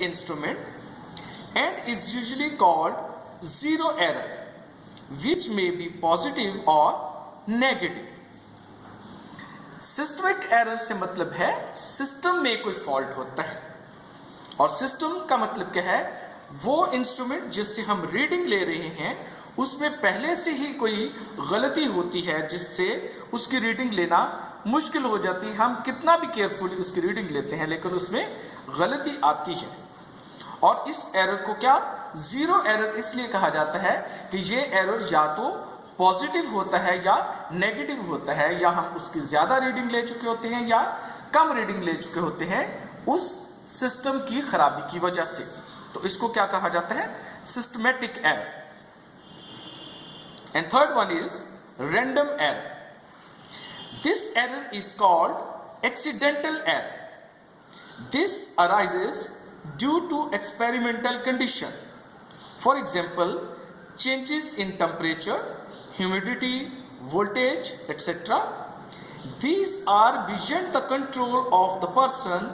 instrument and is usually called zero error, which may be positive or negative. Systemic error से मतलब है system में कोई fault होता है, और सिस्टम का मतलब क्या है, वो इंस्ट्रूमेंट जिससे हम रीडिंग ले रहे हैं उसमें पहले से ही कोई गलती होती है जिससे उसकी रीडिंग लेना मुश्किल हो जाती है। हम कितना भी केयरफुली उसकी रीडिंग लेते हैं लेकिन उसमें गलती आती है, और इस एरर को क्या जीरो एरर इसलिए कहा जाता है कि ये एरर या तो पॉजिटिव होता है या नेगेटिव होता है, या हम उसकी ज्यादा रीडिंग ले चुके होते हैं या कम रीडिंग ले चुके होते हैं उस सिस्टम की खराबी की वजह से। तो इसको क्या कहा जाता है, systematic error. And third one is random error. This error is called accidental error. This arises due to experimental condition. For example, changes in temperature, humidity, voltage, etc. These are beyond the control of the person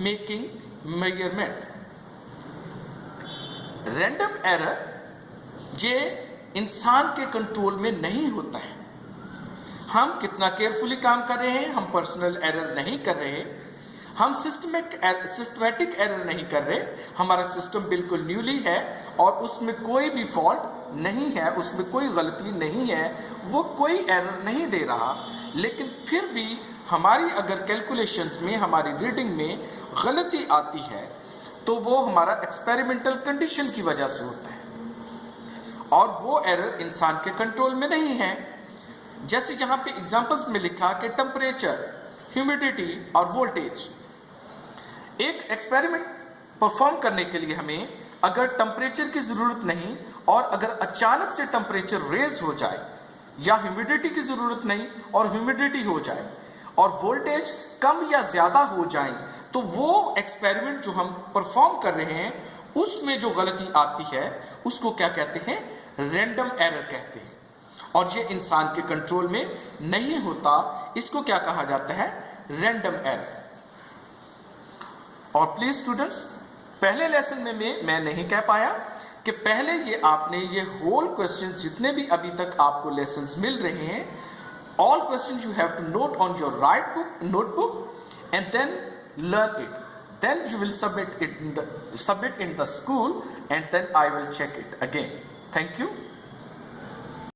making measurement. Random error ये इंसान के control में नहीं होता है। हम कितना carefully काम कर रहे हैं, हम पर्सनल एरर नहीं कर रहे, हम सिस्टमैटिक एरर नहीं कर रहे, हमारा सिस्टम बिल्कुल न्यूली है और उसमें कोई भी फॉल्ट नहीं है, उसमें कोई गलती नहीं है, वो कोई एरर नहीं दे रहा, लेकिन फिर भी हमारी अगर कैलकुलेशंस में, हमारी रीडिंग में गलती आती है तो वो हमारा एक्सपेरिमेंटल कंडीशन की वजह से होता है, और वो एरर इंसान के कंट्रोल में नहीं है। जैसे यहाँ पे एग्जांपल्स में लिखा कि टेम्परेचर, ह्यूमिडिटी और वोल्टेज। एक एक्सपेरिमेंट परफॉर्म करने के लिए हमें अगर टेम्परेचर की जरूरत नहीं और अगर अचानक से टेम्परेचर रेज हो जाए, या ह्यूमिडिटी की जरूरत नहीं और ह्यूमिडिटी हो जाए, और वोल्टेज कम या ज्यादा हो जाए, तो वो एक्सपेरिमेंट जो हम परफॉर्म कर रहे हैं उसमें जो गलती आती है उसको क्या कहते हैं, रैंडम एरर कहते हैं, और ये इंसान के कंट्रोल में नहीं होता। इसको क्या कहा जाता है, रैंडम एरर। और प्लीज स्टूडेंट्स, पहले लेसन में मैं नहीं कह पाया कि पहले ये आपने ये होल क्वेश्चंस जितने भी अभी तक आपको लेसन्स मिल रहे हैं, all questions you have to note on your write book notebook and then learn it, then you will submit in the school, and then I will check it again. Thank you.